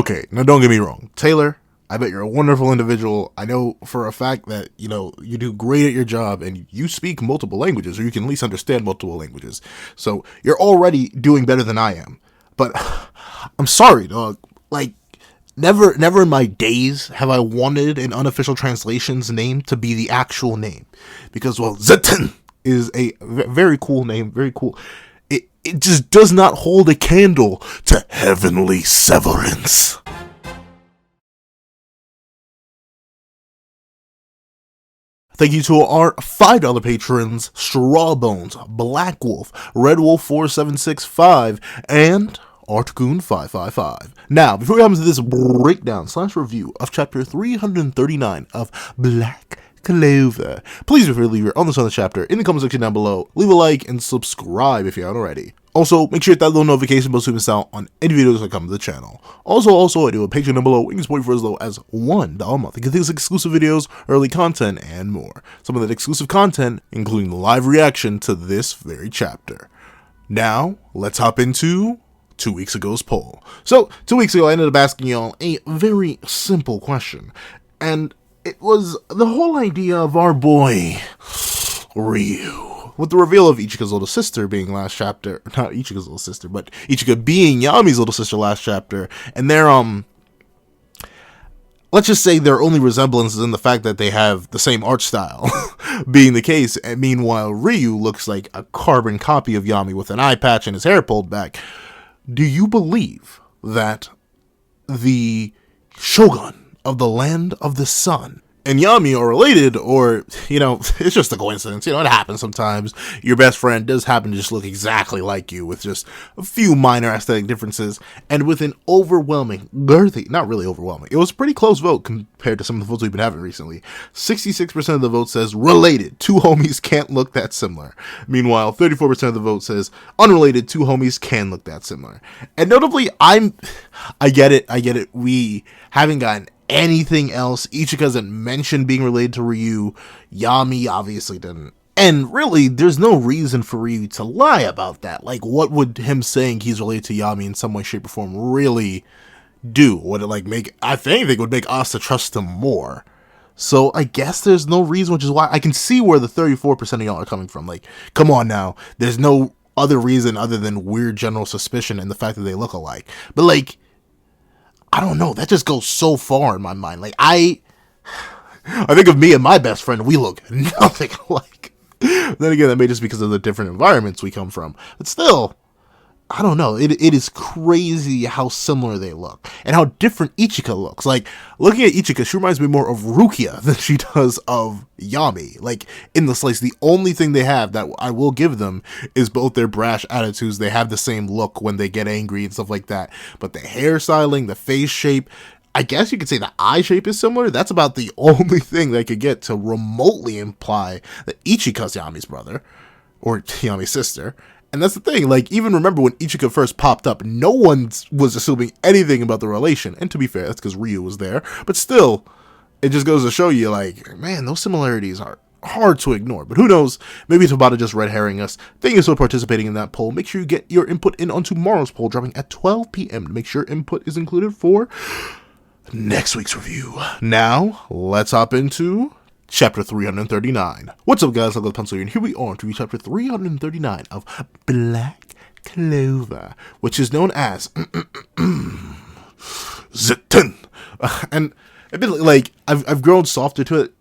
Okay, now don't get me wrong. Taylor, I bet you're a wonderful individual. I know for a fact that, you do great at your job and you speak multiple languages, or you can at least understand multiple languages. So you're already doing better than I am. But I'm sorry, dog. Like, never in my days have I wanted an unofficial translation's name to be the actual name. Because, well, Zetten is a very cool name, very cool. It just does not hold a candle to Heavenly Severance. Thank you to our $5 patrons, Strawbones, Black Wolf, Red Wolf 4765, and Artgoon 555. Now, before we come to this breakdown / review of chapter 339 of Black Clover, please feel free to leave your on the chapter in the comment section down below. Leave a like and subscribe if you haven't already. Also, make sure you hit that little notification bell so you miss out on any videos that come to the channel. Also, I do a Patreon down below where you can support for as low as $1 a month. You get things like exclusive videos, early content, and more. Some of that exclusive content, including the live reaction to this very chapter. Now, let's hop into 2 weeks ago's poll. So, 2 weeks ago, I ended up asking y'all a very simple question. And it was the whole idea of our boy, Ryu. With the reveal of Ichika's little sister being last chapter, not Ichika's little sister, but Ichika being Yami's little sister last chapter, and their, let's just say their only resemblance is in the fact that they have the same art style, being the case, and meanwhile Ryu looks like a carbon copy of Yami with an eye patch and his hair pulled back. Do you believe that the Shogun of the Land of the Sun and Yami are related, or, it's just a coincidence. It happens sometimes. Your best friend does happen to just look exactly like you with just a few minor aesthetic differences, and with an overwhelming, not really overwhelming, it was a pretty close vote compared to some of the votes we've been having recently. 66% of the vote says related, two homies can't look that similar. Meanwhile, 34% of the vote says unrelated, two homies can look that similar. And notably, I get it, we haven't gotten anything else. Ichika doesn't mention being related to Ryu. Yami obviously didn't. And really, there's no reason for Ryu to lie about that. Like, what would him saying he's related to Yami in some way, shape, or form really do? Would it, make... I think it would make Asta trust him more. So, I guess there's no reason, which is why I can see where the 34% of y'all are coming from. Like, come on now. There's no other reason other than weird general suspicion and the fact that they look alike. But, I don't know, that just goes so far in my mind. I think of me and my best friend, we look nothing alike. Then again, that may just because of the different environments we come from. But still, I don't know, it is crazy how similar they look. And how different Ichika looks. Looking at Ichika, she reminds me more of Rukia than she does of Yami. In the slice, the only thing they have that I will give them is both their brash attitudes. They have the same look when they get angry and stuff like that. But the hairstyling, the face shape, I guess you could say the eye shape is similar. That's about the only thing they could get to remotely imply that Ichika's Yami's brother, or Yami's sister. And that's the thing, even remember when Ichika first popped up, no one was assuming anything about the relation. And to be fair, that's because Ryu was there. But still, it just goes to show you, man, those similarities are hard to ignore. But who knows, maybe Tabata just red herring us. Thank you for participating in that poll. Make sure you get your input in on tomorrow's poll, dropping at 12 p.m. to make sure input is included for next week's review. Now, let's hop into Chapter 339. What's up, guys? I'm the Pencil here, and here we are to read Chapter 339 of Black Clover, which is known as Zetten. And a bit I've grown softer to it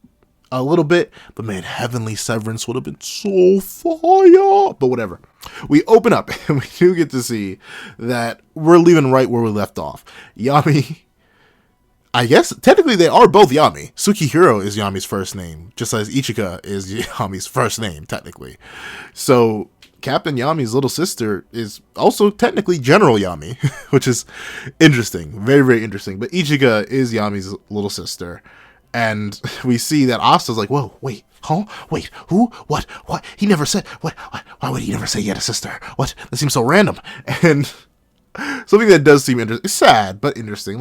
a little bit, but man, Heavenly Severance would have been so fire. But whatever. We open up, and we do get to see that we're leaving right where we left off. Yami, I guess, technically they are both Yami. Tsukihiro is Yami's first name, just as Ichika is Yami's first name, technically. So, Captain Yami's little sister is also technically General Yami, which is interesting. Very, very interesting. But Ichika is Yami's little sister. And we see that Asta's like, whoa, wait, huh? Wait, who? What? He never said, what? Why would he never say he had a sister? What? That seems so random. And something that does seem interesting, sad, but interesting,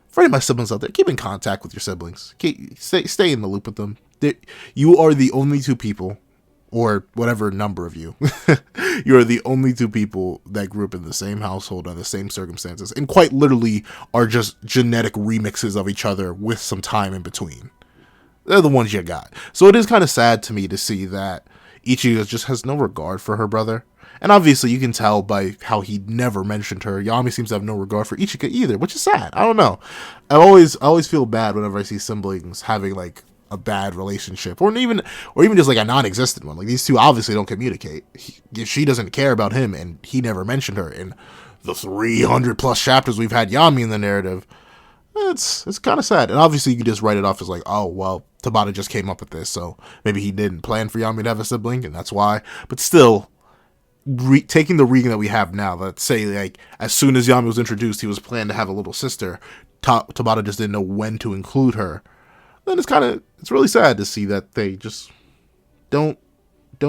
for any of my siblings out there, keep in contact with your siblings. Stay in the loop with them. You are the only two people or whatever number of you. You are the only two people that grew up in the same household under the same circumstances, and quite literally are just genetic remixes of each other with some time in between. They're the ones you got. So it is kind of sad to me to see that Ichika just has no regard for her brother. And obviously you can tell by how he never mentioned her. Yami seems to have no regard for Ichika either, which is sad. I don't know. I always feel bad whenever I see siblings having like a bad relationship, or even just like a non-existent one. Like, these two obviously don't communicate. If she doesn't care about him and he never mentioned her in the 300 plus chapters we've had Yami in the narrative, it's kind of sad. And obviously you can just write it off as like, oh well, Tabata just came up with this, so maybe he didn't plan for Yami to have a sibling and that's why. But still, taking the reading that we have now, let's say like as soon as Yami was introduced, he was planning to have a little sister. Tabata just didn't know when to include her. Then it's really sad to see that they just don't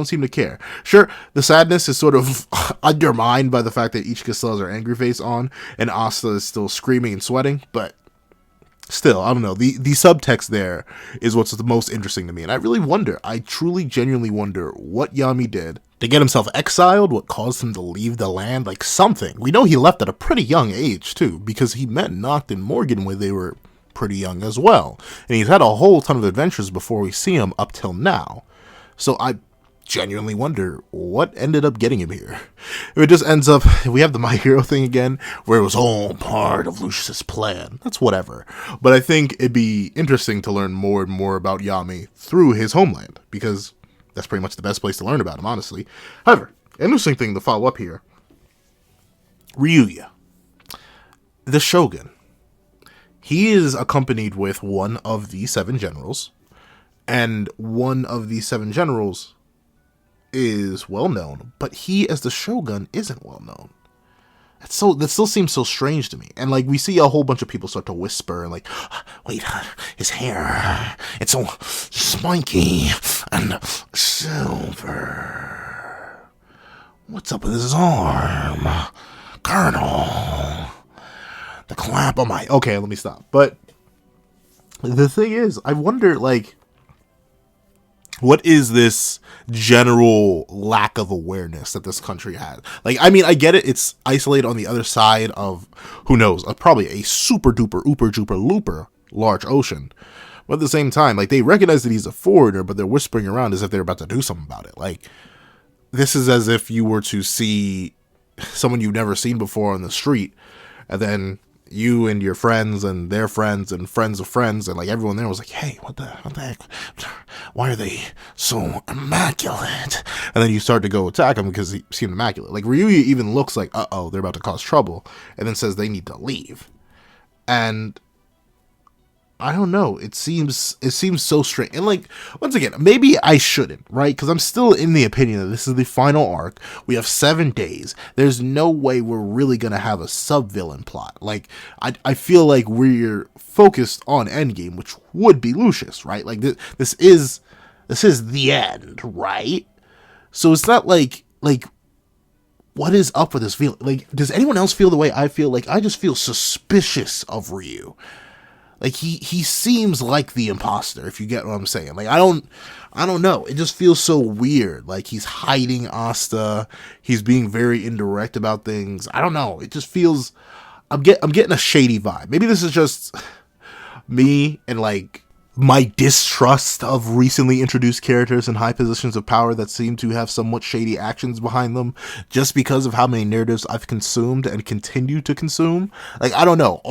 seem to care. Sure, the sadness is sort of undermined by the fact that Ichika still has her angry face on and Asta is still screaming and sweating, but still, I don't know. The subtext there is what's the most interesting to me, and I truly genuinely wonder what Yami did to get himself exiled, what caused him to leave the land, like something. We know he left at a pretty young age too, because he met Nacht and Morgan when they were pretty young as well, and he's had a whole ton of adventures before we see him up till now. So I genuinely wonder what ended up getting him here. If it just ends up, we have the My Hero thing again, where it was all part of Lucius's plan, that's whatever. But I think it'd be interesting to learn more and more about Yami through his homeland, because that's pretty much the best place to learn about him, honestly. However, interesting thing to follow up here, Ryuya, the Shogun. He is accompanied with one of the 7 generals, and one of the 7 generals is well known, but he as the Shogun isn't well known. That still seems so strange to me. And like, we see a whole bunch of people start to whisper and like, wait, his hair, it's so spiky and silver. What's up with his arm, Colonel? The clap on my... Okay, let me stop. But the thing is, I wonder, like, what is this general lack of awareness that this country has? Like, I mean, I get it. It's isolated on the other side of, who knows, probably a super duper, ooper duper looper large ocean. But at the same time, like, they recognize that he's a foreigner, but they're whispering around as if they're about to do something about it. Like, this is as if you were to see someone you've never seen before on the street, and then you and your friends and their friends and friends of friends and like everyone there was like, hey, what the heck? Why are they so immaculate? And then you start to go attack him because he seemed immaculate. Like, Ryuya even looks like, uh-oh, they're about to cause trouble, and then says they need to leave. And I don't know. It seems so strange. And like, once again, maybe I shouldn't, right? Because I'm still in the opinion that this is the final arc. We have 7 days. There's no way we're really going to have a sub-villain plot. Like, I feel like we're focused on Endgame, which would be Lucius, right? Like, this is the end, right? So it's not like, what is up with this feeling? Like, does anyone else feel the way I feel? Like, I just feel suspicious of Ryu. Like, he seems like the imposter, if you get what I'm saying. Like, I don't know. It just feels so weird. Like, he's hiding Asta. He's being very indirect about things. I don't know. It just feels... I'm getting a shady vibe. Maybe this is just me and, like, my distrust of recently introduced characters in high positions of power that seem to have somewhat shady actions behind them just because of how many narratives I've consumed and continue to consume. Like, I don't know.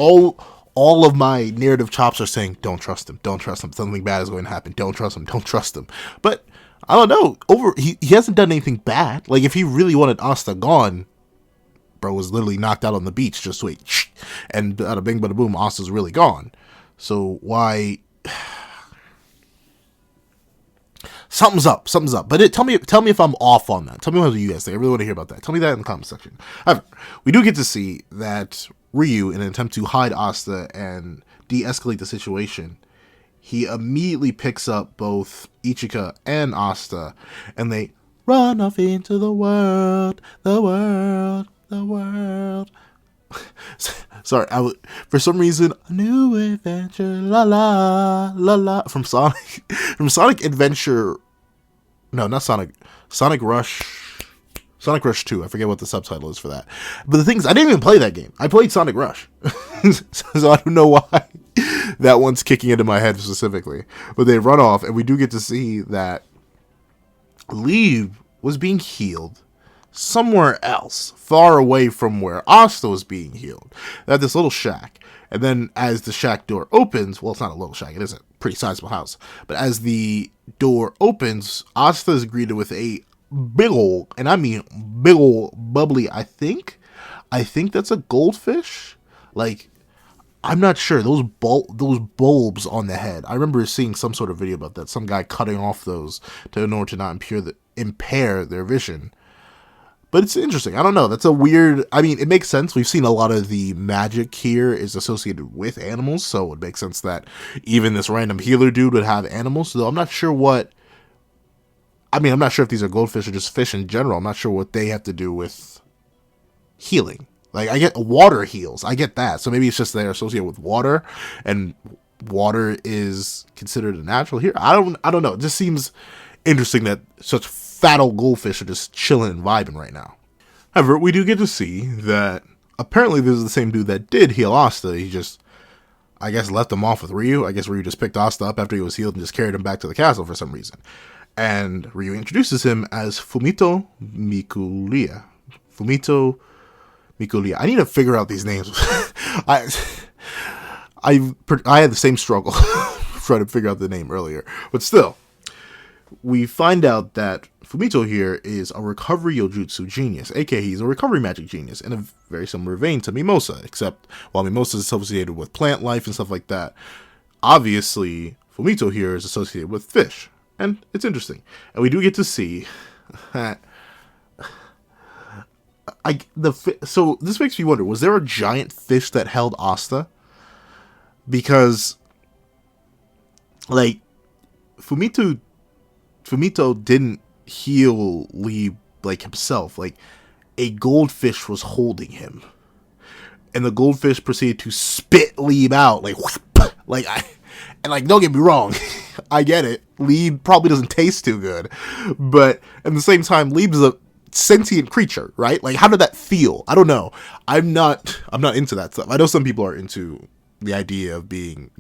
All of my narrative chops are saying, don't trust him, something bad is going to happen, don't trust him. But, I don't know, he hasn't done anything bad. Like, if he really wanted Asta gone, bro was literally knocked out on the beach, just wait, and bada bing bada boom, Asta's really gone. So, why... Something's up. But tell me if I'm off on that. Tell me what you guys think. I really want to hear about that. Tell me that in the comment section. However, we do get to see that Ryu, in an attempt to hide Asta and de-escalate the situation, he immediately picks up both Ichika and Asta, and they run off into the world. Sorry, for some reason, a new adventure, la la la la, from Sonic Adventure No, not Sonic Rush 2. I forget what the subtitle is for that. But the thing is, I didn't even play that game. I played Sonic Rush. So I don't know why that one's kicking into my head specifically. But they run off, and we do get to see that Liebe was being healed somewhere else, far away from where Asta was being healed. They had this little shack. And then as the shack door opens, well, it's not a little shack, it is a pretty sizable house. But as the door opens, Asta is greeted with a big ol', and I mean big ol' bubbly, I think that's a goldfish. Like, I'm not sure. Those bulbs on the head. I remember seeing some sort of video about that. Some guy cutting off those in order to not impair their vision. But it's interesting. I don't know. That's a weird... I mean, it makes sense. We've seen a lot of the magic here is associated with animals, so it makes sense that even this random healer dude would have animals. So I'm not sure what... I mean, I'm not sure if these are goldfish or just fish in general. I'm not sure what they have to do with healing. Like, I get water heals. I get that. So maybe it's just they're associated with water, and water is considered a natural here. I don't know. It just seems interesting that such fat old goldfish are just chilling and vibing right now. However, we do get to see that apparently this is the same dude that did heal Asta. He just, I guess, left him off with Ryu. I guess Ryu just picked Asta up after he was healed and just carried him back to the castle for some reason. And Ryu introduces him as Fumito Mikulia. I need to figure out these names. I had the same struggle trying to figure out the name earlier. But still, we find out that Fumito here is a recovery Yojutsu genius, aka he's a recovery magic genius, in a very similar vein to Mimosa, except while Mimosa is associated with plant life and stuff like that, obviously Fumito here is associated with fish, and it's interesting. And we do get to see that so this makes me wonder, was there a giant fish that held Asta? Because, like, Fumito didn't heal Liebe, like, himself. Like, a goldfish was holding him. And the goldfish proceeded to spit Liebe out. Like, whoop, don't get me wrong. I get it. Liebe probably doesn't taste too good. But at the same time, Liebe is a sentient creature, right? Like, how did that feel? I don't know. I'm not into that stuff. I know some people are into the idea of being,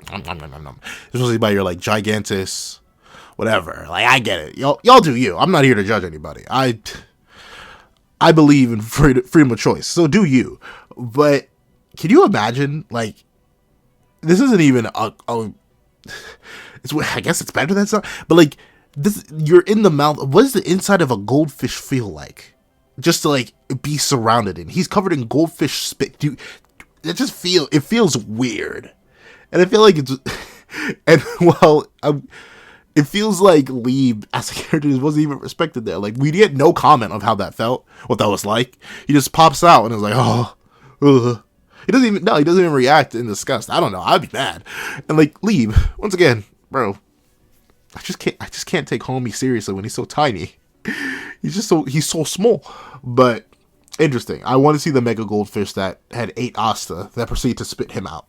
especially by your, like, gigantus, whatever. Like, I get it. Y'all do you. I'm not here to judge anybody. I believe in freedom of choice. So do you. But can you imagine, like, this isn't even I guess it's better than stuff, but, like, this, you're in the mouth. What does the inside of a goldfish feel like? Just to, like, be surrounded in. He's covered in goldfish spit. Dude, it feels weird. And I feel like it's, it feels like Liebe as a character wasn't even respected there. Like, we get no comment of how that felt, what that was like. He just pops out and is like, oh, ugh. He doesn't even react in disgust. I don't know. I'd be mad. And, like, Liebe, once again, bro, I just can't take homie seriously when he's so tiny. He's so small. But interesting. I want to see the mega goldfish that had ate Asta that proceeded to spit him out.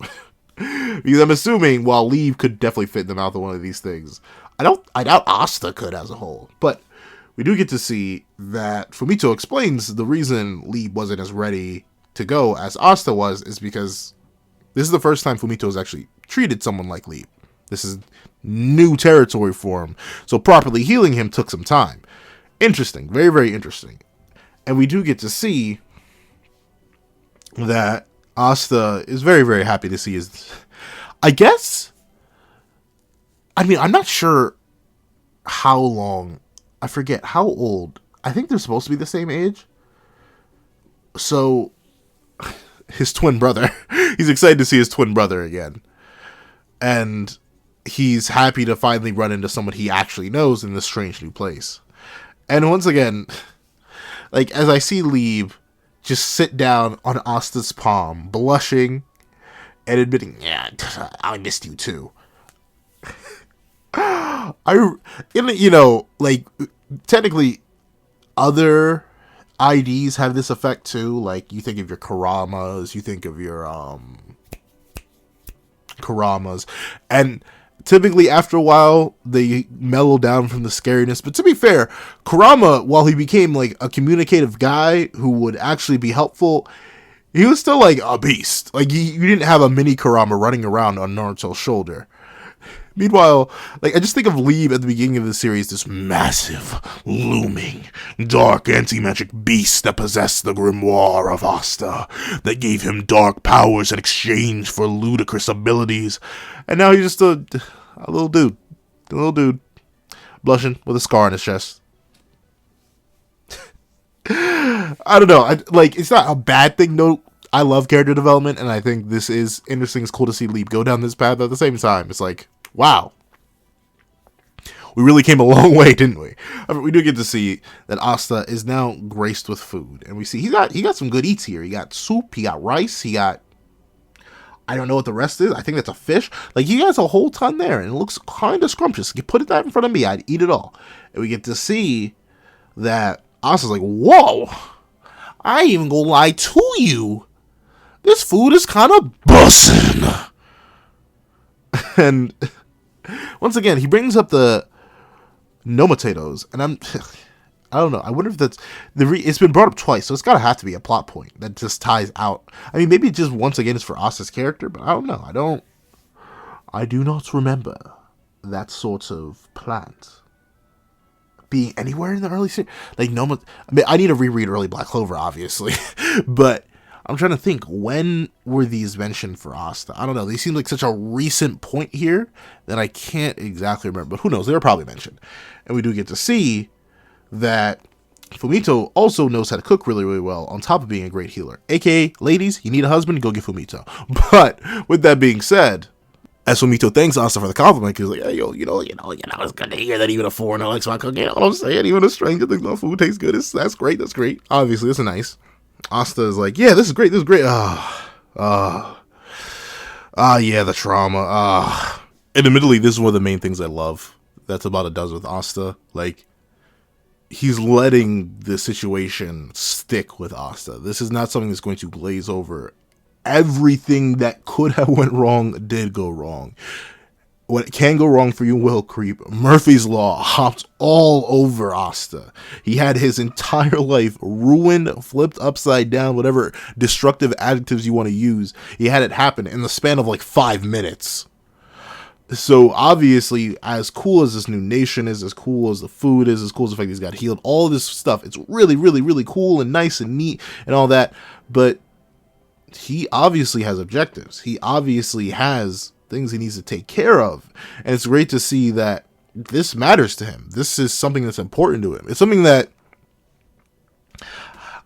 Because I'm assuming while Liebe could definitely fit in the mouth of one of these things, I doubt Asta could as a whole. But we do get to see that Fumito explains the reason Liebe wasn't as ready to go as Asta was is because this is the first time Fumito has actually treated someone like Liebe. This is new territory for him. So properly healing him took some time. Interesting. Very, very interesting. And we do get to see that Asta is very, very happy to see his... I guess... I mean, I'm not sure how long... I forget how old... I think they're supposed to be the same age. So, his twin brother. He's excited to see his twin brother again. And he's happy to finally run into someone he actually knows in this strange new place. And once again, like, as I see Liebe just sit down on Asta's palm, blushing and admitting, yeah, I missed you too. Like, technically, other IDs have this effect too. Like, you think of your Karamas, you think of your Karamas, and Typically, after a while, they mellow down from the scariness. But to be fair, Kurama, while he became like a communicative guy who would actually be helpful, he was still like a beast. Like you didn't have a mini Kurama running around on Naruto's shoulder. Meanwhile, like I just think of Liebe at the beginning of the series, this massive, looming, dark anti-magic beast that possessed the grimoire of Asta, that gave him dark powers in exchange for ludicrous abilities. And now he's just a little dude, blushing with a scar on his chest. I don't know. It's not a bad thing, no. I love character development, and I think this is interesting. It's cool to see Liebe go down this path. At the same time, it's like, wow, we really came a long way, didn't we? I mean, we do get to see that Asta is now graced with food, and we see he got some good eats here. He got soup, he got rice, he got, I don't know what the rest is. I think that's a fish. Like, he has a whole ton there, and it looks kind of scrumptious. You put that in front of me, I'd eat it all. And we get to see that Asta's like, whoa, I ain't even gonna lie to you. This food is kind of bussin'. And once again, he brings up the no-potatoes, and I don't know. I wonder if that's it's been brought up twice, so it's gotta have to be a plot point that just ties out. I mean, maybe just once again it's for Asta's character, but I don't know. I do not remember that sort of plant being anywhere in the early series. Like I mean, I need to reread early Black Clover, obviously, but I'm trying to think, when were these mentioned for Asta? I don't know. They seem like such a recent point here that I can't exactly remember. But who knows? They were probably mentioned. And we do get to see that Fumito also knows how to cook really, really well, on top of being a great healer. AKA, ladies, you need a husband, go get Fumito. But with that being said, as Fumito thanks Asta for the compliment, he's like, hey, yo, you know, it's good to hear that even a foreigner likes my cooking. You know what I'm saying? Even a stranger thinks my food tastes good. That's great. Obviously, it's nice. Asta is like, yeah, this is great. Yeah, the trauma. And admittedly, this is one of the main things I love that Tabata does with Asta. Like, he's letting the situation stick with Asta. This is not something that's going to glaze over. Everything that could have went wrong did go wrong. What can go wrong for you will creep. Murphy's Law hopped all over Asta. He had his entire life ruined, flipped upside down, whatever destructive adjectives you want to use. He had it happen in the span of like 5 minutes. So obviously, as cool as this new nation is, as cool as the food is, as cool as the fact he's got healed, all this stuff, it's really, really, really cool and nice and neat and all that. But he obviously has objectives. He obviously has things he needs to take care of. And it's great to see that this matters to him. This is something that's important to him. It's something that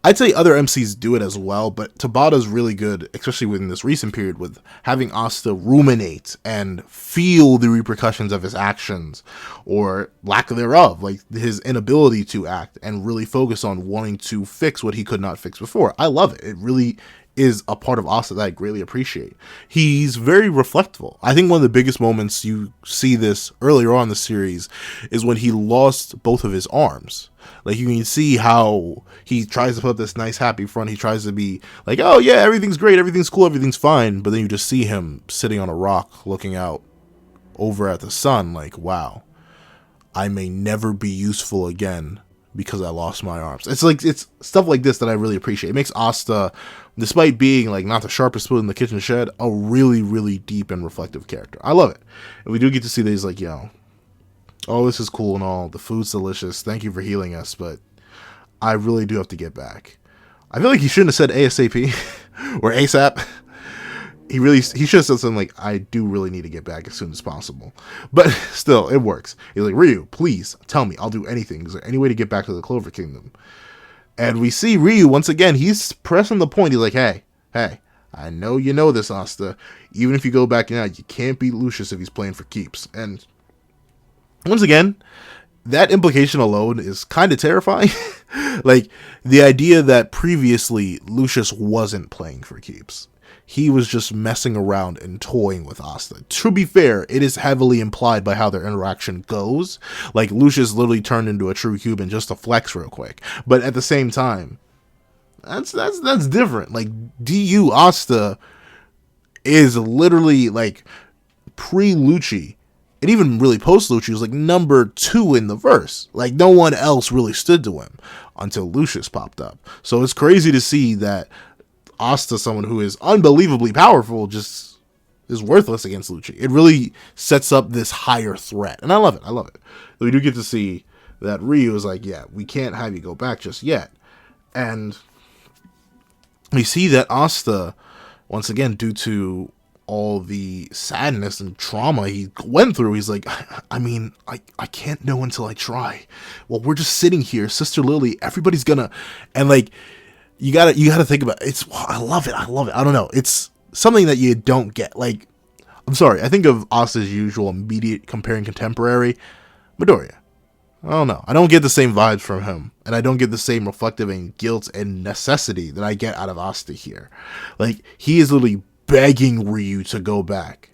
I'd say other MCs do it as well, but Tabata's really good, especially within this recent period, with having Asta ruminate and feel the repercussions of his actions or lack thereof, like his inability to act, and really focus on wanting to fix what he could not fix before. I love it. It really is a part of Asta that I greatly appreciate. He's very reflectful. I think one of the biggest moments you see this earlier on in the series is when he lost both of his arms. Like, you can see how he tries to put up this nice happy front. He tries to be like, oh yeah, everything's great, everything's cool, everything's fine. But then you just see him sitting on a rock looking out over at the sun like, wow, I may never be useful again because I lost my arms. It's stuff like this that I really appreciate. It makes Asta, despite being like not the sharpest tool in the kitchen shed, a really, really deep and reflective character. I love it. And we do get to see that he's like, yo, oh, this is cool and all. The food's delicious. Thank you for healing us, but I really do have to get back. I feel like he shouldn't have said ASAP or ASAP. He should have said something like, I do really need to get back as soon as possible. But still, it works. He's like, Ryu, please tell me. I'll do anything. Is there any way to get back to the Clover Kingdom? And we see Ryu, once again, he's pressing the point. He's like, hey, I know you know this, Asta. Even if you go back now, you can't beat Lucius if he's playing for keeps. And once again, that implication alone is kind of terrifying. Like, the idea that previously Lucius wasn't playing for keeps. He was just messing around and toying with Asta. To be fair, it is heavily implied by how their interaction goes. Like, Lucius literally turned into a true human just to flex real quick. But at the same time, that's different. Like, DU Asta is literally, like, pre-Lucci, and even really post Lucci was like number 2 in the verse. Like no one else really stood to him until Lucius popped up. So it's crazy to see that Asta, someone who is unbelievably powerful, just is worthless against Lucci. It really sets up this higher threat, and I love it. I love it. We do get to see that Ryu is like, yeah, we can't have you go back just yet, and we see that Asta, once again, due to all the sadness and trauma he went through, he's like, I mean, I can't know until I try. Well, we're just sitting here, Sister Lily, everybody's gonna, and like, you gotta think about it. I love it. I don't know. It's something that you don't get. Like, I'm sorry, I think of Asta's usual immediate comparing contemporary, Midoriya. I don't know. I don't get the same vibes from him, and I don't get the same reflective and guilt and necessity that I get out of Asta here. Like, he is literally begging Ryu to go back.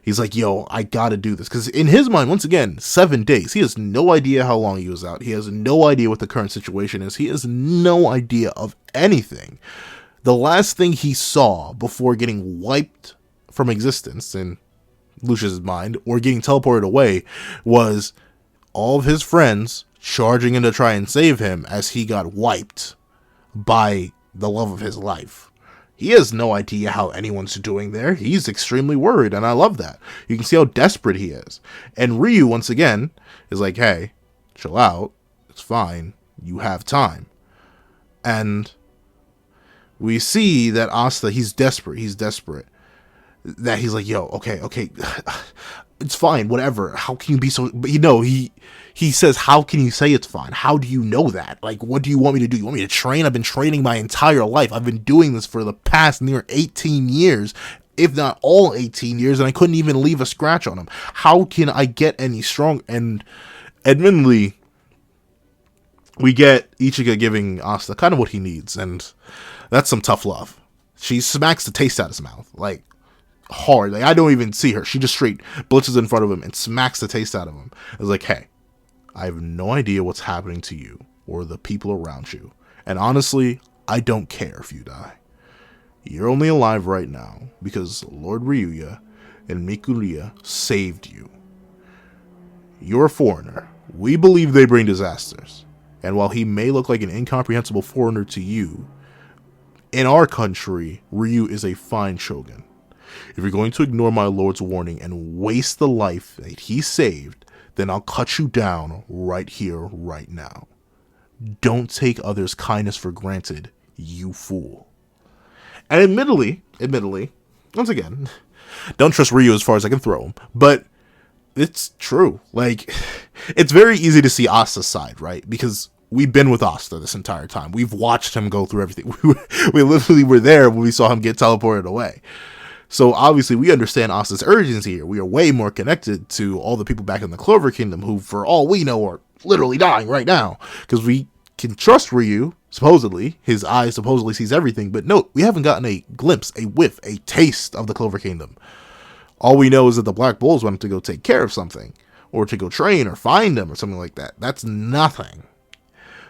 He's like, yo, I gotta do this. Because in his mind, once again, 7 days. He has no idea how long he was out. He has no idea what the current situation is. He has no idea of anything. The last thing he saw before getting wiped from existence in Lucius's mind, or getting teleported away, was all of his friends charging in to try and save him as he got wiped by the love of his life. He has no idea how anyone's doing there. He's extremely worried, and I love that. You can see how desperate he is. And Ryu, once again, is like, hey, chill out. It's fine. You have time. And we see that Asta, he's desperate. He's desperate. That he's like, yo, okay. It's fine, whatever. How can you be so... But he says, how can you say it's fine? How do you know that? Like, what do you want me to do? You want me to train? I've been training my entire life. I've been doing this for the past near 18 years, if not all 18 years, and I couldn't even leave a scratch on him. How can I get any strong? And admittedly, we get Ichika giving Asta kind of what he needs, and that's some tough love. She smacks the taste out of his mouth, like, hard. Like, I don't even see her. She just straight blitzes in front of him and smacks the taste out of him. It's like, hey, I have no idea what's happening to you or the people around you. And honestly, I don't care if you die. You're only alive right now because Lord Ryuya and Mikuriya saved you. You're a foreigner. We believe they bring disasters. And while he may look like an incomprehensible foreigner to you, in our country, Ryu is a fine shogun. If you're going to ignore my lord's warning and waste the life that he saved, then I'll cut you down right here, right now. Don't take others' kindness for granted, you fool. And admittedly, once again, don't trust Ryu as far as I can throw him, but it's true. Like, it's very easy to see Asta's side, right? Because we've been with Asta this entire time. We've watched him go through everything. We literally were there when we saw him get teleported away. So obviously we understand Asta's urgency here. We are way more connected to all the people back in the Clover Kingdom who, for all we know, are literally dying right now. Because we can trust Ryu, supposedly. His eye supposedly sees everything. But no, we haven't gotten a glimpse, a whiff, a taste of the Clover Kingdom. All we know is that the Black Bulls want him to go take care of something. Or to go train or find them or something like that. That's nothing.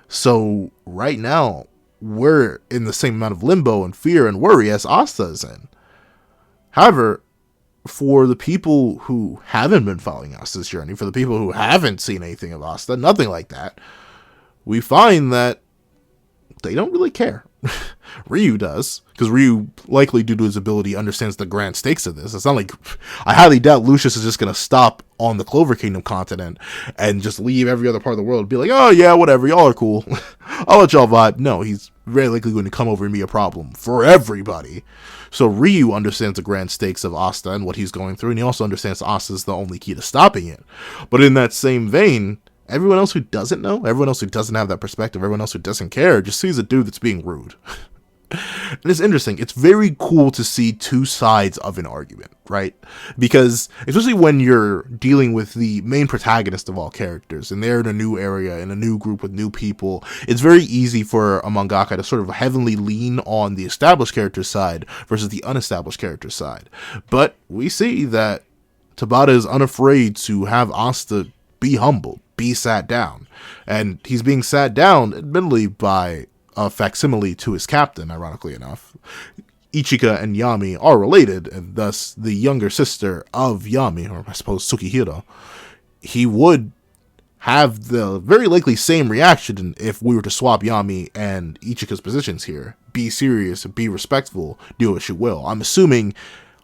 So right now, we're in the same amount of limbo and fear and worry as Asta is in. However, for the people who haven't been following Asta's journey, for the people who haven't seen anything of Asta, nothing like that, we find that they don't really care. Ryu does, because Ryu, likely due to his ability, understands the grand stakes of this. It's not like, I highly doubt Lucius is just going to stop on the Clover Kingdom continent and just leave every other part of the world and be like, oh yeah, whatever, y'all are cool. I'll let y'all vibe. No, he's very likely going to come over and be a problem for everybody. So Ryu understands the grand stakes of Asta and what he's going through, and he also understands Asta is the only key to stopping it. But in that same vein, everyone else who doesn't know, everyone else who doesn't have that perspective, everyone else who doesn't care, just sees a dude that's being rude. And it's interesting. It's very cool to see two sides of an argument, right? Because, especially when you're dealing with the main protagonist of all characters, and they're in a new area, in a new group with new people, it's very easy for a mangaka to sort of heavily lean on the established character side versus the unestablished character side. But we see that Tabata is unafraid to have Asta be humbled, be sat down. And he's being sat down, admittedly, by a facsimile to his captain, ironically enough. Ichika and Yami are related, and thus the younger sister of Yami, or I suppose Tsukihiro, he would have the very likely same reaction if we were to swap Yami and Ichika's positions here. Be serious, be respectful, do what you will. I'm assuming,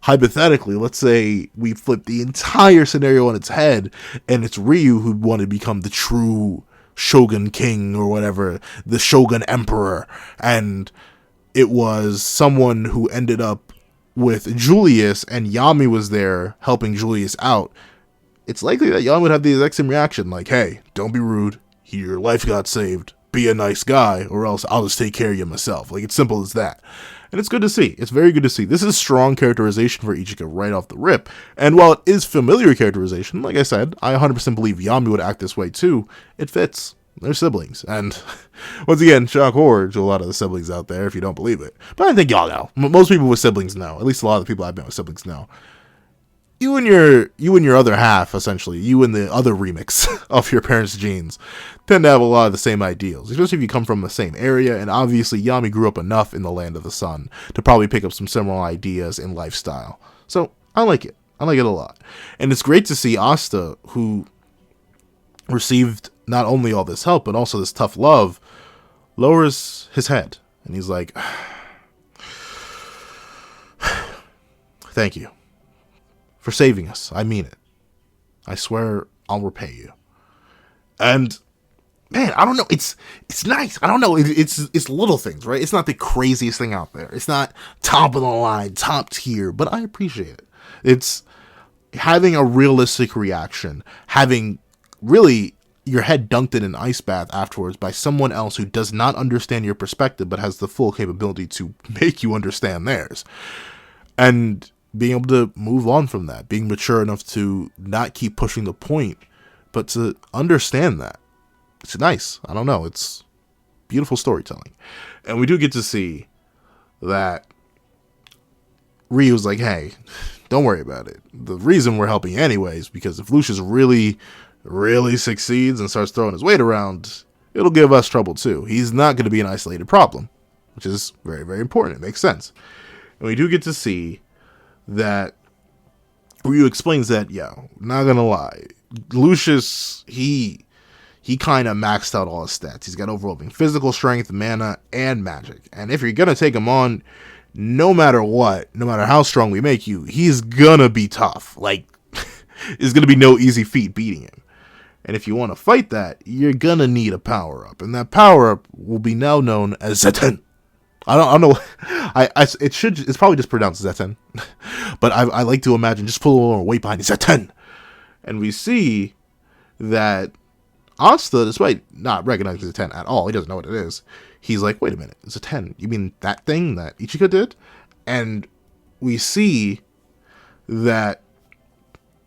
hypothetically, let's say we flip the entire scenario on its head, and it's Ryu who'd want to become the true Shogun King or whatever, the Shogun Emperor, and it was someone who ended up with Julius, and Yami was there helping Julius out. It's likely that Yami would have the exact same reaction, like, hey, don't be rude, your life got saved, be a nice guy, or else I'll just take care of you myself. Like, it's simple as that. And it's good to see. It's very good to see. This is strong characterization for Ichika right off the rip. And while it is familiar characterization, like I said, I 100% believe Yami would act this way too. It fits. They're siblings. And once again, shock horror to a lot of the siblings out there if you don't believe it. But I think y'all know. Most people with siblings know. At least a lot of the people I've been with siblings know. You and your other half, essentially, you and the other remix of your parents' genes, tend to have a lot of the same ideals, especially if you come from the same area, and obviously Yami grew up enough in the land of the sun to probably pick up some similar ideas and lifestyle. So, I like it. I like it a lot. And it's great to see Asta, who received not only all this help, but also this tough love, lowers his head, and he's like, thank you for saving us. I mean it. I swear I'll repay you. And man, I don't know. It's nice. I don't know. It's little things, right? It's not the craziest thing out there. It's not top of the line, top tier, but I appreciate it. It's having a realistic reaction, having really your head dunked in an ice bath afterwards by someone else who does not understand your perspective, but has the full capability to make you understand theirs. And being able to move on from that, being mature enough to not keep pushing the point, but to understand that. It's nice. I don't know. It's beautiful storytelling. And we do get to see that Ryu's like, hey, don't worry about it. The reason we're helping you anyways, because if Lucius really, really succeeds and starts throwing his weight around, it'll give us trouble too. He's not going to be an isolated problem, which is very, very important. It makes sense. And we do get to see that Ryu explains that, not gonna lie, Lucius, he kind of maxed out all his stats. He's got overwhelming physical strength, mana, and magic. And if you're gonna take him on, no matter what, no matter how strong we make you, he's gonna be tough. Like, it's gonna be no easy feat beating him. And if you want to fight that, you're gonna need a power-up. And that power-up will be now known as Zetten. I don't know. It's probably just pronounced Zetten, but I like to imagine just put a little more weight behind it. Zetten, and we see that Asta, despite not recognizing Zetten at all, he doesn't know what it is. He's like, wait a minute, Zetten? You mean that thing that Ichika did? And we see that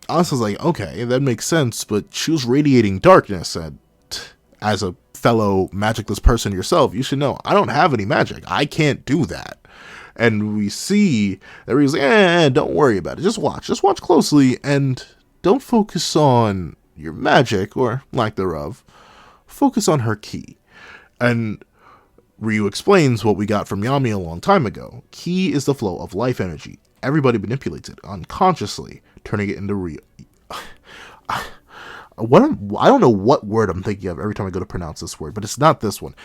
Asta's like, okay, that makes sense, but she was radiating darkness, and as a fellow magicless person yourself, you should know, I don't have any magic. I can't do that. And we see that Ryu's like, don't worry about it. Just watch closely, and don't focus on your magic, or lack thereof. Focus on her ki. And Ryu explains what we got from Yami a long time ago. Ki is the flow of life energy. Everybody manipulates it unconsciously, turning it into Ryu. I don't know what word I'm thinking of every time I go to pronounce this word, but it's not this one.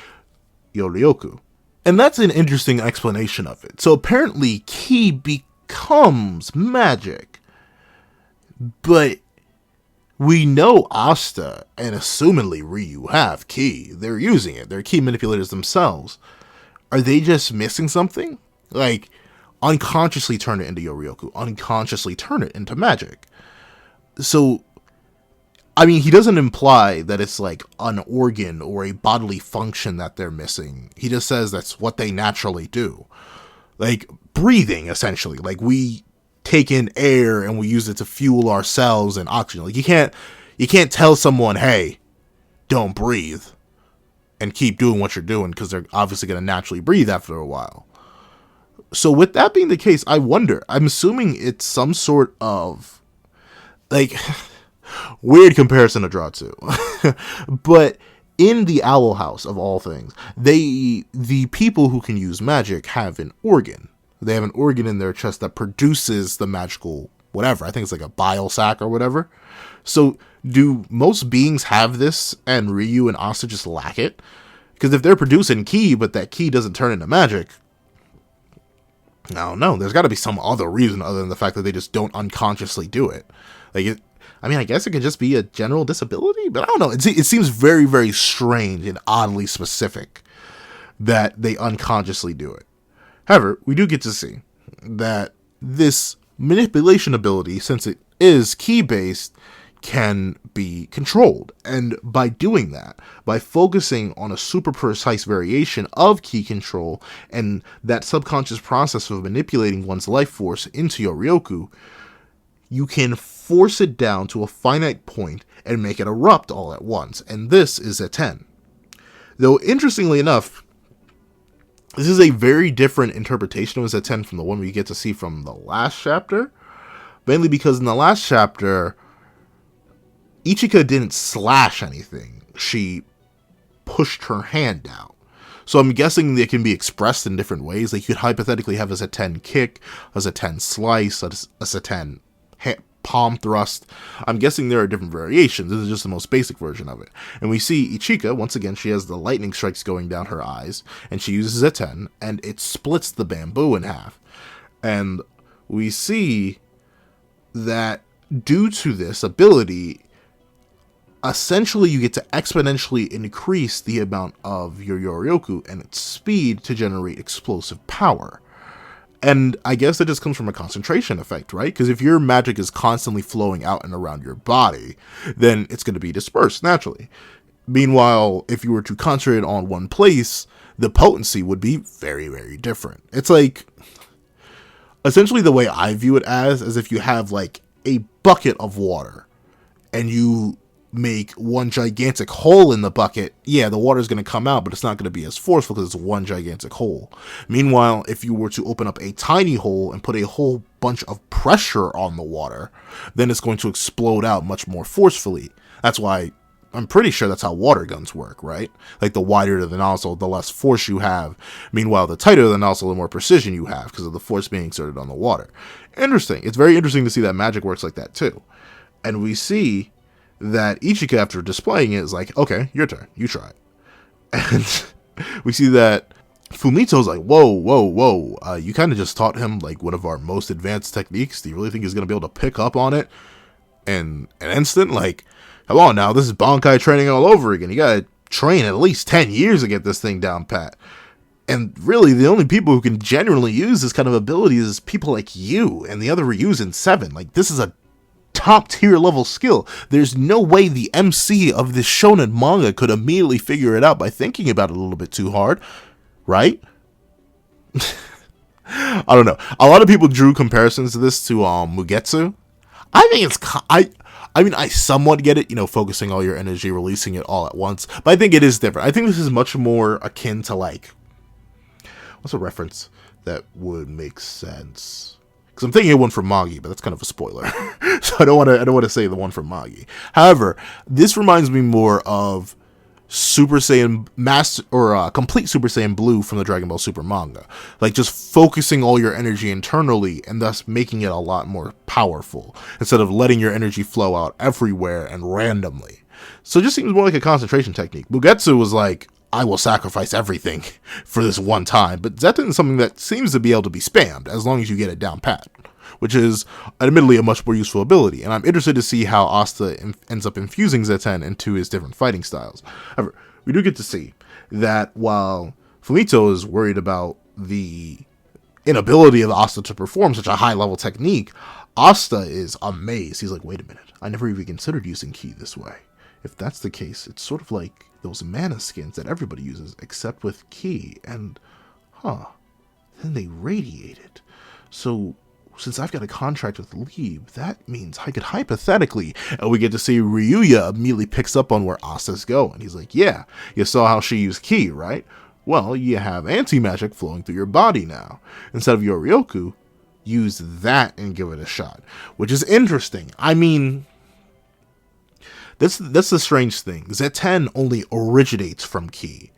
Yoryoku. And that's an interesting explanation of it. So apparently, ki becomes magic. But we know Asta and assumedly Ryu have ki. They're using it. They're ki manipulators themselves. Are they just missing something? Like, unconsciously turn it into Yoryoku. Unconsciously turn it into magic. So, I mean, he doesn't imply that it's like an organ or a bodily function that they're missing. He just says that's what they naturally do. Like breathing, essentially. Like we take in air and we use it to fuel our cells and oxygen. Like you can't tell someone, hey, don't breathe and keep doing what you're doing, because they're obviously going to naturally breathe after a while. So with that being the case, I wonder, I'm assuming it's some sort of like weird comparison to draw to, but in the Owl House of all things, the people who can use magic have an organ. They have an organ in their chest that produces the magical whatever. I think it's like a bile sac or whatever. So do most beings have this and Ryu and Asta just lack it? Because if they're producing ki, but that ki doesn't turn into magic, I don't know. There's got to be some other reason other than the fact that they just don't unconsciously do it. I guess it could just be a general disability, but I don't know. It seems very, very strange and oddly specific that they unconsciously do it. However, we do get to see that this manipulation ability, since it is ki-based, can be controlled. And by doing that, by focusing on a super precise variation of ki control and that subconscious process of manipulating one's life force into your Ryoku, you can force it down to a finite point and make it erupt all at once. And this is Zetten. Though, interestingly enough, this is a very different interpretation of Zetten from the one we get to see from the last chapter. Mainly because in the last chapter, Ichika didn't slash anything. She pushed her hand out. So I'm guessing they can be expressed in different ways. Like, you could hypothetically have a Zetten kick, a Zetten slice, a Zetten palm thrust. I'm guessing there are different variations. This is just the most basic version of it. And we see Ichika, once again, she has the lightning strikes going down her eyes, and she uses Zetten, and it splits the bamboo in half. And we see that due to this ability, essentially you get to exponentially increase the amount of your Yoryoku and its speed to generate explosive power. And I guess that just comes from a concentration effect, right? Because if your magic is constantly flowing out and around your body, then it's going to be dispersed naturally. Meanwhile, if you were to concentrate on one place, the potency would be very, very different. It's like, essentially the way I view it as if you have like a bucket of water and you make one gigantic hole in the bucket, yeah, the water is going to come out, but it's not going to be as forceful because it's one gigantic hole. Meanwhile, if you were to open up a tiny hole and put a whole bunch of pressure on the water, then it's going to explode out much more forcefully. That's why I'm pretty sure that's how water guns work, right? Like, the wider the nozzle, the less force you have. Meanwhile, the tighter the nozzle, the more precision you have because of the force being exerted on the water. Interesting. It's very interesting to see that magic works like that too. And we see that Ichika, after displaying it, is like, okay, your turn, you try it. And we see that Fumito's like, whoa, you kind of just taught him like one of our most advanced techniques. Do you really think he's going to be able to pick up on it in an instant? Like, come on now, this is Bankai training all over again. You gotta train at least 10 years to get this thing down pat. And really, the only people who can genuinely use this kind of ability is people like you and the other Ryus in 7. Like, this is a top tier level skill. There's no way the MC of this shonen manga could immediately figure it out by thinking about it a little bit too hard, right? I don't know. A lot of people drew comparisons to this to Mugetsu. I think it's I somewhat get it, you know, focusing all your energy, releasing it all at once, but I think it is different. I think this is much more akin to, like, what's a reference that would make sense? Because I'm thinking of one from Magi, but that's kind of a spoiler. So I don't want to say the one from Magi. However, this reminds me more of Super Saiyan Master or Complete Super Saiyan Blue from the Dragon Ball Super manga. Like, just focusing all your energy internally and thus making it a lot more powerful instead of letting your energy flow out everywhere and randomly. So it just seems more like a concentration technique. Mugetsu was like, I will sacrifice everything for this one time. But Zetten is something that seems to be able to be spammed as long as you get it down pat, which is admittedly a much more useful ability. And I'm interested to see how Asta ends up infusing Zetten into his different fighting styles. However, we do get to see that while Fumito is worried about the inability of Asta to perform such a high level technique, Asta is amazed. He's like, wait a minute, I never even considered using ki this way. If that's the case, it's sort of like those mana skins that everybody uses, except with ki, and, then they radiate it. So, since I've got a contract with Liebe, that means I could hypothetically, and we get to see Ryuya immediately picks up on where Asta's going. He's like, yeah, you saw how she used ki, right? Well, you have anti-magic flowing through your body now. Instead of your Ryoku, use that and give it a shot, which is interesting. I mean, that's the strange thing. Zetten only originates from ki.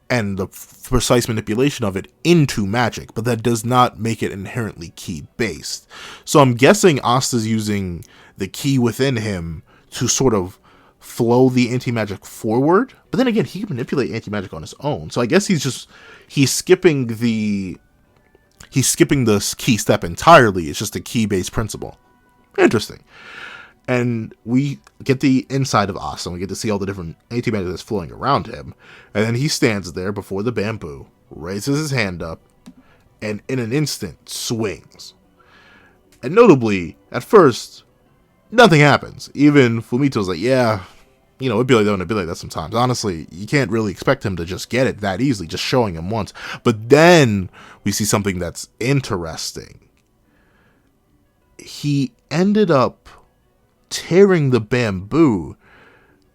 and the precise manipulation of it into magic, but that does not make it inherently ki based. So I'm guessing Asta's using the ki within him to sort of flow the anti-magic forward, but then again, he can manipulate anti-magic on his own. So I guess he's skipping the ki step entirely. It's just a ki-based principle. Interesting. And we get the inside of Asta, and we get to see all the different anti-magic that's flowing around him. And then he stands there before the bamboo, raises his hand up, and in an instant swings. And notably, at first, nothing happens. Even Fumito's like, yeah, it'd be like that sometimes. Honestly, you can't really expect him to just get it that easily, just showing him once. But then we see something that's interesting. He ended up tearing the bamboo,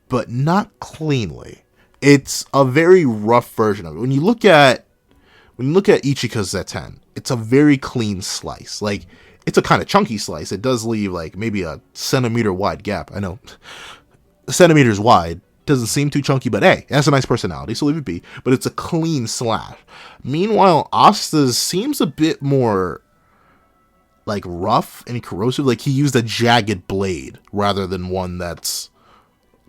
but not cleanly. It's a very rough version of it. When you look at Ichika's Zetten, it's a very clean slice. Like, it's a kind of chunky slice. It does leave like maybe a centimeter wide gap. I know, centimeters wide doesn't seem too chunky, but hey, it has a nice personality, so leave it be. But it's a clean slash. Meanwhile, Asta's seems a bit more like rough and corrosive. Like, he used a jagged blade rather than one that's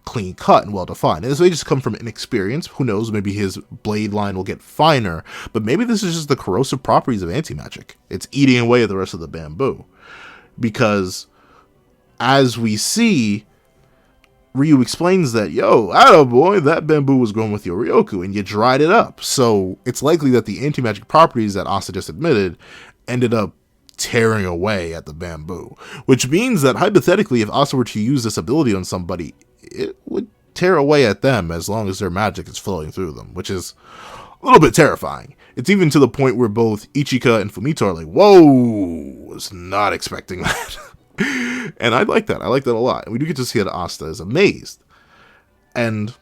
clean cut and well defined. And this may just come from inexperience. Who knows? Maybe his blade line will get finer, but maybe this is just the corrosive properties of anti-magic. It's eating away at the rest of the bamboo. Because as we see, Ryu explains that, yo, attaboy, that bamboo was grown with your Ryoku and you dried it up. So it's likely that the anti-magic properties that Asta just admitted ended up tearing away at the bamboo, which means that hypothetically, if Asta were to use this ability on somebody, it would tear away at them as long as their magic is flowing through them, which is a little bit terrifying. It's even to the point where both Ichika and Fumito are like, whoa, was not expecting that. And I like that. I like that a lot. And we do get to see that Asta is amazed. And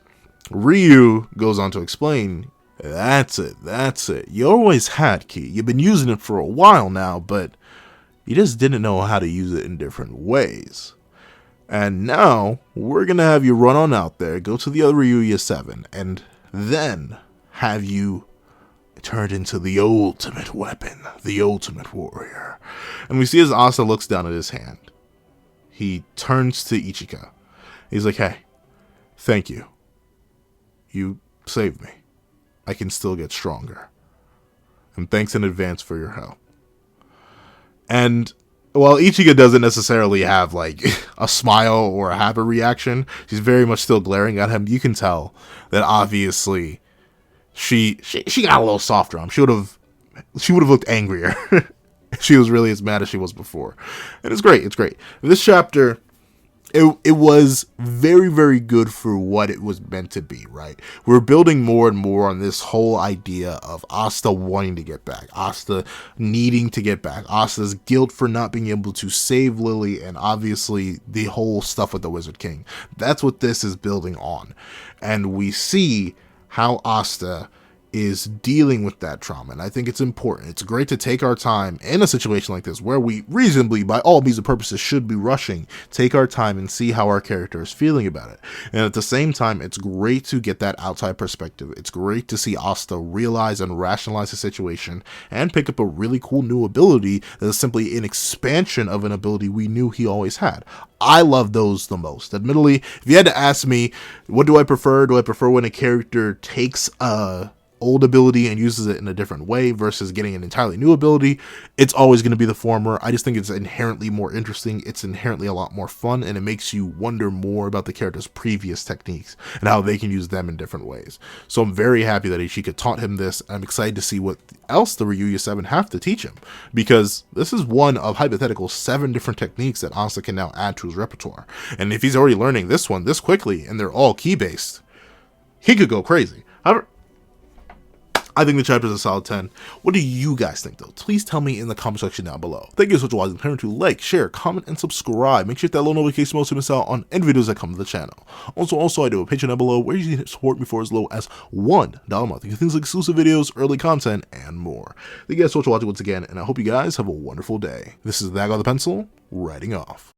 Ryu goes on to explain, that's it. You always had ki. You've been using it for a while now, but you just didn't know how to use it in different ways. And now, we're going to have you run on out there, go to the other Ryuya 7, and then have you turned into the ultimate weapon, the ultimate warrior. And we see as Asta looks down at his hand, he turns to Ichika. He's like, hey, thank you. You saved me. I can still get stronger. And thanks in advance for your help. And while Ichika doesn't necessarily have like a smile or a happy reaction, she's very much still glaring at him. You can tell that obviously she got a little softer on him. She would have looked angrier. She was really as mad as she was before. And it's great. It's great. This chapter, it was very, very good for what it was meant to be, right? We're building more and more on this whole idea of Asta wanting to get back, Asta needing to get back, Asta's guilt for not being able to save Lily, and obviously the whole stuff with the Wizard King. That's what this is building on. And we see how Asta is dealing with that trauma, and I think it's important. It's great to take our time in a situation like this where we reasonably, by all means and purposes, should be rushing, take our time and see how our character is feeling about it. And at the same time, it's great to get that outside perspective. It's great to see Asta realize and rationalize the situation and pick up a really cool new ability that is simply an expansion of an ability we knew he always had. I love those the most. Admittedly, if you had to ask me, what do I prefer? Do I prefer when a character takes a old ability and uses it in a different way versus getting an entirely new ability? It's always going to be the former. I just think it's inherently more interesting. It's inherently a lot more fun, and it makes you wonder more about the character's previous techniques and how they can use them in different ways. So I'm very happy that Ichika taught him this. I'm excited to see what else the Ryuya 7 have to teach him, because this is one of hypothetical 7 different techniques that Asta can now add to his repertoire. And if he's already learning this one this quickly and they're all key based, he could go crazy. However, I think the chapter is a solid 10. What do you guys think, though? Please tell me in the comment section down below. Thank you so much for watching. Remember to like, share, comment, and subscribe. Make sure you hit that little notification bell so you miss out on any videos that come to the channel. Also, I do a Patreon down below where you can support me for as low as $1 a month. You get things like exclusive videos, early content, and more. Thank you guys so much for watching once again, and I hope you guys have a wonderful day. This is the guy with the pencil, writing off.